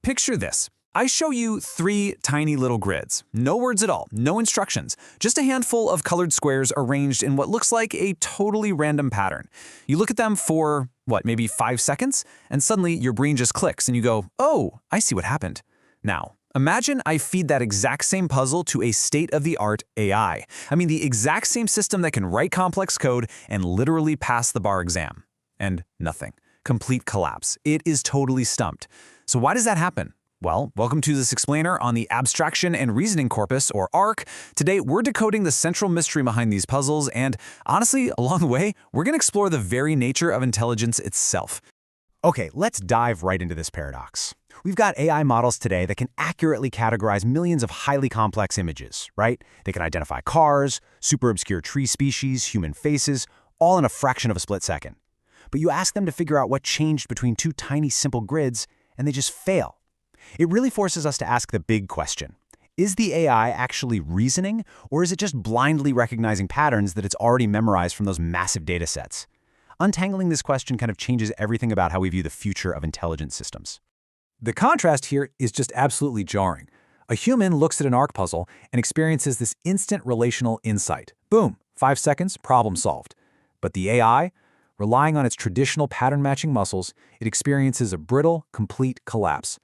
Picture this. I show you 3 tiny little grids. No words at all, no instructions, just a handful of colored squares arranged in what looks like a totally random pattern. You look at them for, maybe 5 seconds, and suddenly your brain just clicks and you go, oh, I see what happened. Now, imagine I feed that exact same puzzle to a state-of-the-art AI. I mean, the exact same system that can write complex code and literally pass the bar exam. And nothing. Complete collapse. It is totally stumped. So why does that happen? Well, welcome to this explainer on the Abstraction and Reasoning Corpus, or ARC. Today, we're decoding the central mystery behind these puzzles, and honestly, along the way, we're going to explore the very nature of intelligence itself. Okay, let's dive right into this paradox. We've got AI models today that can accurately categorize millions of highly complex images, right? They can identify cars, super obscure tree species, human faces, all in a fraction of a split second. But you ask them to figure out what changed between 2 tiny simple grids, and they just fail. It really forces us to ask the big question. Is the AI actually reasoning, or is it just blindly recognizing patterns that it's already memorized from those massive data sets? Untangling this question kind of changes everything about how we view the future of intelligent systems. The contrast here is just absolutely jarring. A human looks at an ARC puzzle and experiences this instant relational insight. Boom, 5 seconds, problem solved. But the AI, relying on its traditional pattern-matching muscles, it experiences a brittle, complete collapse.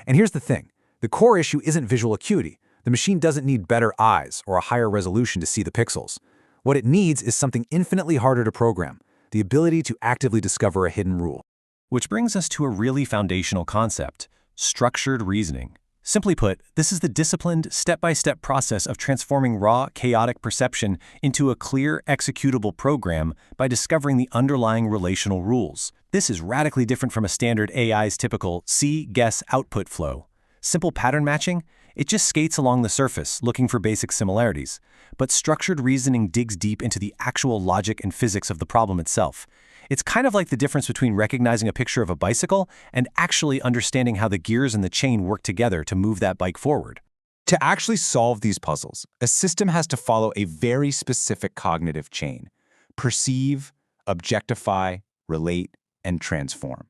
And here's the thing. The core issue isn't visual acuity. The machine doesn't need better eyes or a higher resolution to see the pixels. What it needs is something infinitely harder to program, the ability to actively discover a hidden rule. Which brings us to a really foundational concept, structured reasoning. Simply put, this is the disciplined, step-by-step process of transforming raw, chaotic perception into a clear, executable program by discovering the underlying relational rules. This is radically different from a standard AI's typical see, guess, output flow. Simple pattern matching? It just skates along the surface, looking for basic similarities. But structured reasoning digs deep into the actual logic and physics of the problem itself. It's kind of like the difference between recognizing a picture of a bicycle and actually understanding how the gears in the chain work together to move that bike forward. To actually solve these puzzles, a system has to follow a very specific cognitive chain: perceive, objectify, relate, and transform.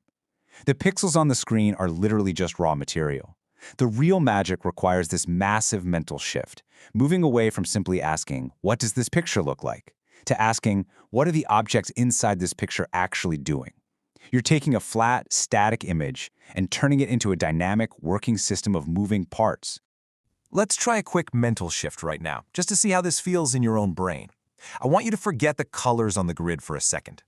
The pixels on the screen are literally just raw material. The real magic requires this massive mental shift, moving away from simply asking, what does this picture look like, to asking, what are the objects inside this picture actually doing? You're taking a flat, static image and turning it into a dynamic, working system of moving parts. Let's try a quick mental shift right now, just to see how this feels in your own brain. I want you to forget the colors on the grid for a second.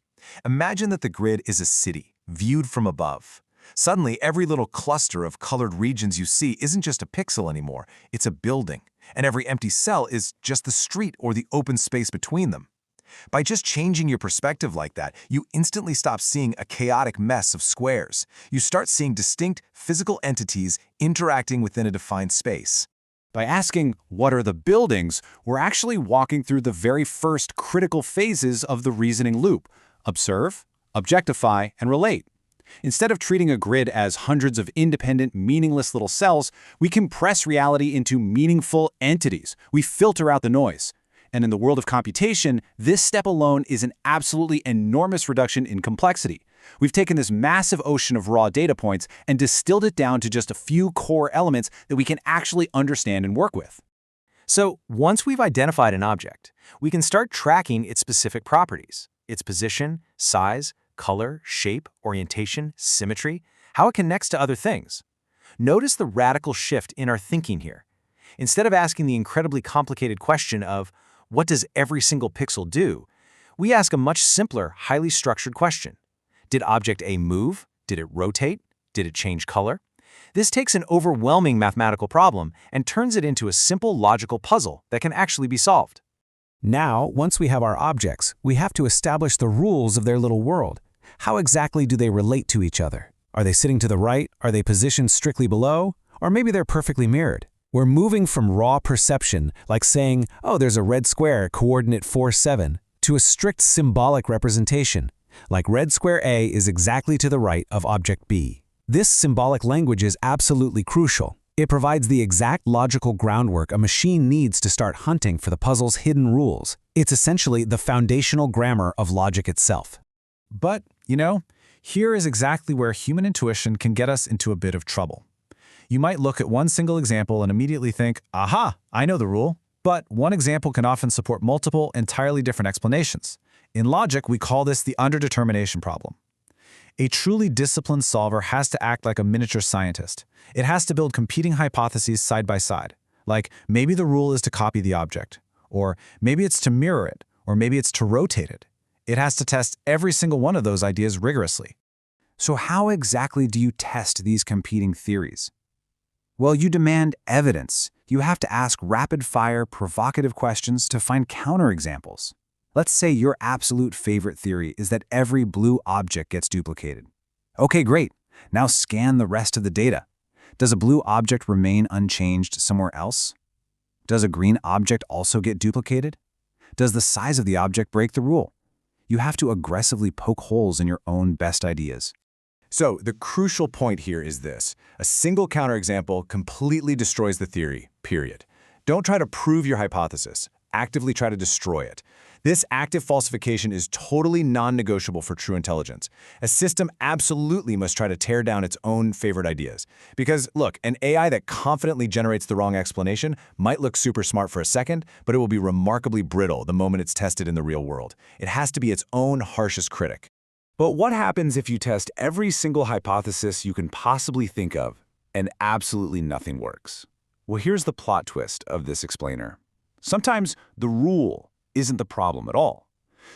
Imagine that the grid is a city, viewed from above. Suddenly, every little cluster of colored regions you see isn't just a pixel anymore, it's a building, and every empty cell is just the street or the open space between them. By just changing your perspective like that, you instantly stop seeing a chaotic mess of squares. You start seeing distinct physical entities interacting within a defined space. By asking, what are the buildings, we're actually walking through the very first critical phases of the reasoning loop: observe, objectify, and relate. Instead of treating a grid as hundreds of independent, meaningless little cells, we compress reality into meaningful entities. We filter out the noise. And in the world of computation, this step alone is an absolutely enormous reduction in complexity. We've taken this massive ocean of raw data points and distilled it down to just a few core elements that we can actually understand and work with. So once we've identified an object, we can start tracking its specific properties: its position, size, color, shape, orientation, symmetry, how it connects to other things. Notice the radical shift in our thinking here. Instead of asking the incredibly complicated question of, what does every single pixel do? We ask a much simpler, highly structured question. Did object A move? Did it rotate? Did it change color? This takes an overwhelming mathematical problem and turns it into a simple logical puzzle that can actually be solved. Now, once we have our objects, we have to establish the rules of their little world. How exactly do they relate to each other? Are they sitting to the right? Are they positioned strictly below? Or maybe they're perfectly mirrored. We're moving from raw perception, like saying, oh, there's a red square, coordinate 4, 7, to a strict symbolic representation, like red square A is exactly to the right of object B. This symbolic language is absolutely crucial. It provides the exact logical groundwork a machine needs to start hunting for the puzzle's hidden rules. It's essentially the foundational grammar of logic itself. But, here is exactly where human intuition can get us into a bit of trouble. You might look at one single example and immediately think, aha, I know the rule. But one example can often support multiple, entirely different explanations. In logic, we call this the underdetermination problem. A truly disciplined solver has to act like a miniature scientist. It has to build competing hypotheses side by side. Like, maybe the rule is to copy the object, or maybe it's to mirror it, or maybe it's to rotate it. It has to test every single one of those ideas rigorously. So how exactly do you test these competing theories? Well, you demand evidence. You have to ask rapid-fire, provocative questions to find counterexamples. Let's say your absolute favorite theory is that every blue object gets duplicated. Okay, great. Now scan the rest of the data. Does a blue object remain unchanged somewhere else? Does a green object also get duplicated? Does the size of the object break the rule? You have to aggressively poke holes in your own best ideas. So the crucial point here is this. A single counterexample completely destroys the theory, period. Don't try to prove your hypothesis. Actively try to destroy it. This active falsification is totally non-negotiable for true intelligence. A system absolutely must try to tear down its own favorite ideas. Because, look, an AI that confidently generates the wrong explanation might look super smart for a second, but it will be remarkably brittle the moment it's tested in the real world. It has to be its own harshest critic. But what happens if you test every single hypothesis you can possibly think of, and absolutely nothing works? Well, here's the plot twist of this explainer. Sometimes the rule isn't the problem at all.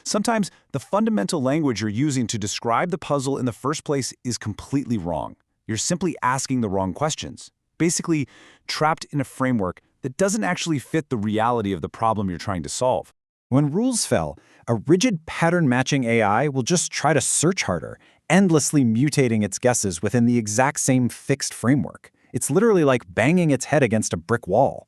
Sometimes the fundamental language you're using to describe the puzzle in the first place is completely wrong. You're simply asking the wrong questions, basically trapped in a framework that doesn't actually fit the reality of the problem you're trying to solve. When rules fail, a rigid pattern-matching AI will just try to search harder, endlessly mutating its guesses within the exact same fixed framework. It's literally like banging its head against a brick wall.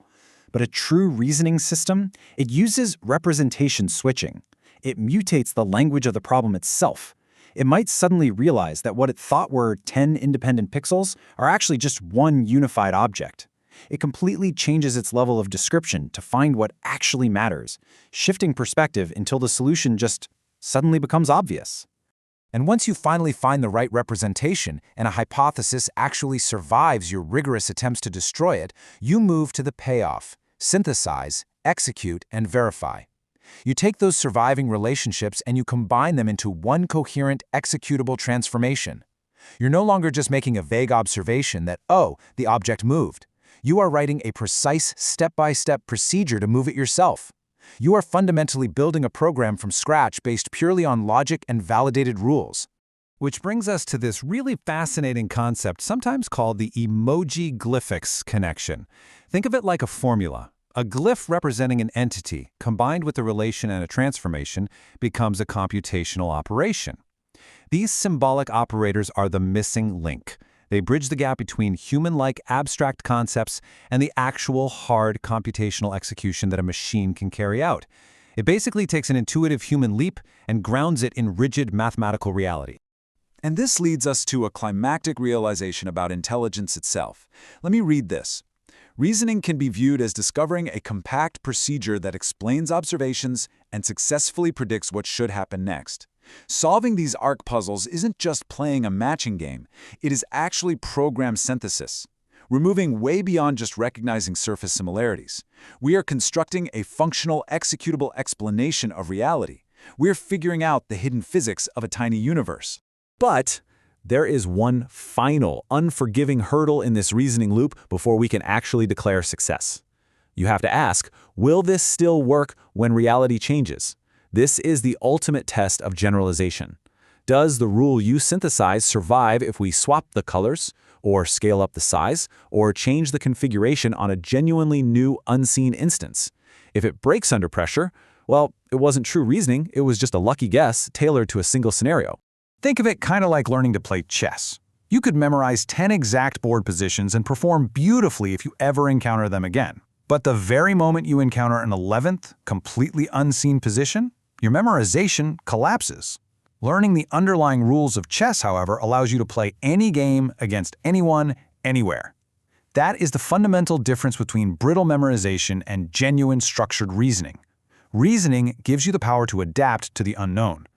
But a true reasoning system, it uses representation switching. It mutates the language of the problem itself. It might suddenly realize that what it thought were 10 independent pixels are actually just one unified object. It completely changes its level of description to find what actually matters, shifting perspective until the solution just suddenly becomes obvious. And once you finally find the right representation and a hypothesis actually survives your rigorous attempts to destroy it, you move to the payoff: synthesize, execute, and verify. You take those surviving relationships and you combine them into one coherent, executable transformation. You're no longer just making a vague observation that, oh, the object moved. You are writing a precise, step-by-step procedure to move it yourself. You are fundamentally building a program from scratch based purely on logic and validated rules. Which brings us to this really fascinating concept, sometimes called the Emojiglyphics connection. Think of it like a formula. A glyph representing an entity, combined with a relation and a transformation, becomes a computational operation. These symbolic operators are the missing link. They bridge the gap between human-like abstract concepts and the actual hard computational execution that a machine can carry out. It basically takes an intuitive human leap and grounds it in rigid mathematical reality. And this leads us to a climactic realization about intelligence itself. Let me read this. Reasoning can be viewed as discovering a compact procedure that explains observations and successfully predicts what should happen next. Solving these arc puzzles isn't just playing a matching game, it is actually program synthesis. We're moving way beyond just recognizing surface similarities. We are constructing a functional, executable explanation of reality. We're figuring out the hidden physics of a tiny universe. But there is one final, unforgiving hurdle in this reasoning loop before we can actually declare success. You have to ask, will this still work when reality changes? This is the ultimate test of generalization. Does the rule you synthesize survive if we swap the colors, or scale up the size, or change the configuration on a genuinely new, unseen instance? If it breaks under pressure, well, it wasn't true reasoning, it was just a lucky guess tailored to a single scenario. Think of it kind of like learning to play chess. You could memorize 10 exact board positions and perform beautifully if you ever encounter them again. But the very moment you encounter an 11th, completely unseen position, your memorization collapses. Learning the underlying rules of chess, however, allows you to play any game against anyone, anywhere. That is the fundamental difference between brittle memorization and genuine structured reasoning. Reasoning gives you the power to adapt to the unknown.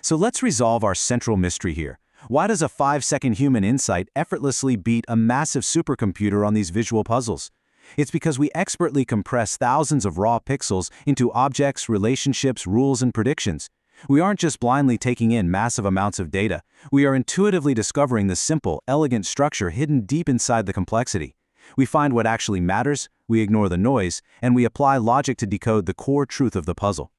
So let's resolve our central mystery here. Why does a 5-second human insight effortlessly beat a massive supercomputer on these visual puzzles? It's because we expertly compress thousands of raw pixels into objects, relationships, rules, and predictions. We aren't just blindly taking in massive amounts of data. We are intuitively discovering the simple, elegant structure hidden deep inside the complexity. We find what actually matters, we ignore the noise, and we apply logic to decode the core truth of the puzzle.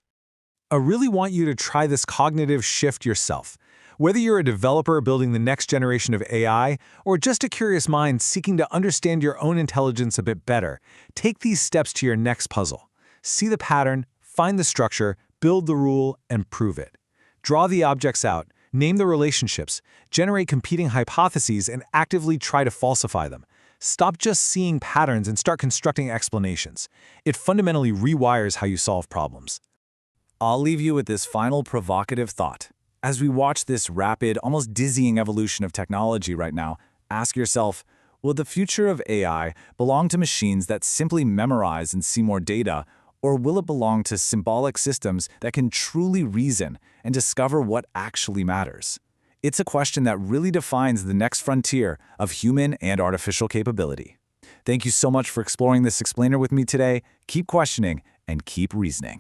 I really want you to try this cognitive shift yourself. Whether you're a developer building the next generation of AI or just a curious mind seeking to understand your own intelligence a bit better, take these steps to your next puzzle. See the pattern, find the structure, build the rule, and prove it. Draw the objects out, name the relationships, generate competing hypotheses, and actively try to falsify them. Stop just seeing patterns and start constructing explanations. It fundamentally rewires how you solve problems. I'll leave you with this final provocative thought. As we watch this rapid, almost dizzying evolution of technology right now, ask yourself, will the future of AI belong to machines that simply memorize and see more data, or will it belong to symbolic systems that can truly reason and discover what actually matters? It's a question that really defines the next frontier of human and artificial capability. Thank you so much for exploring this explainer with me today. Keep questioning and keep reasoning.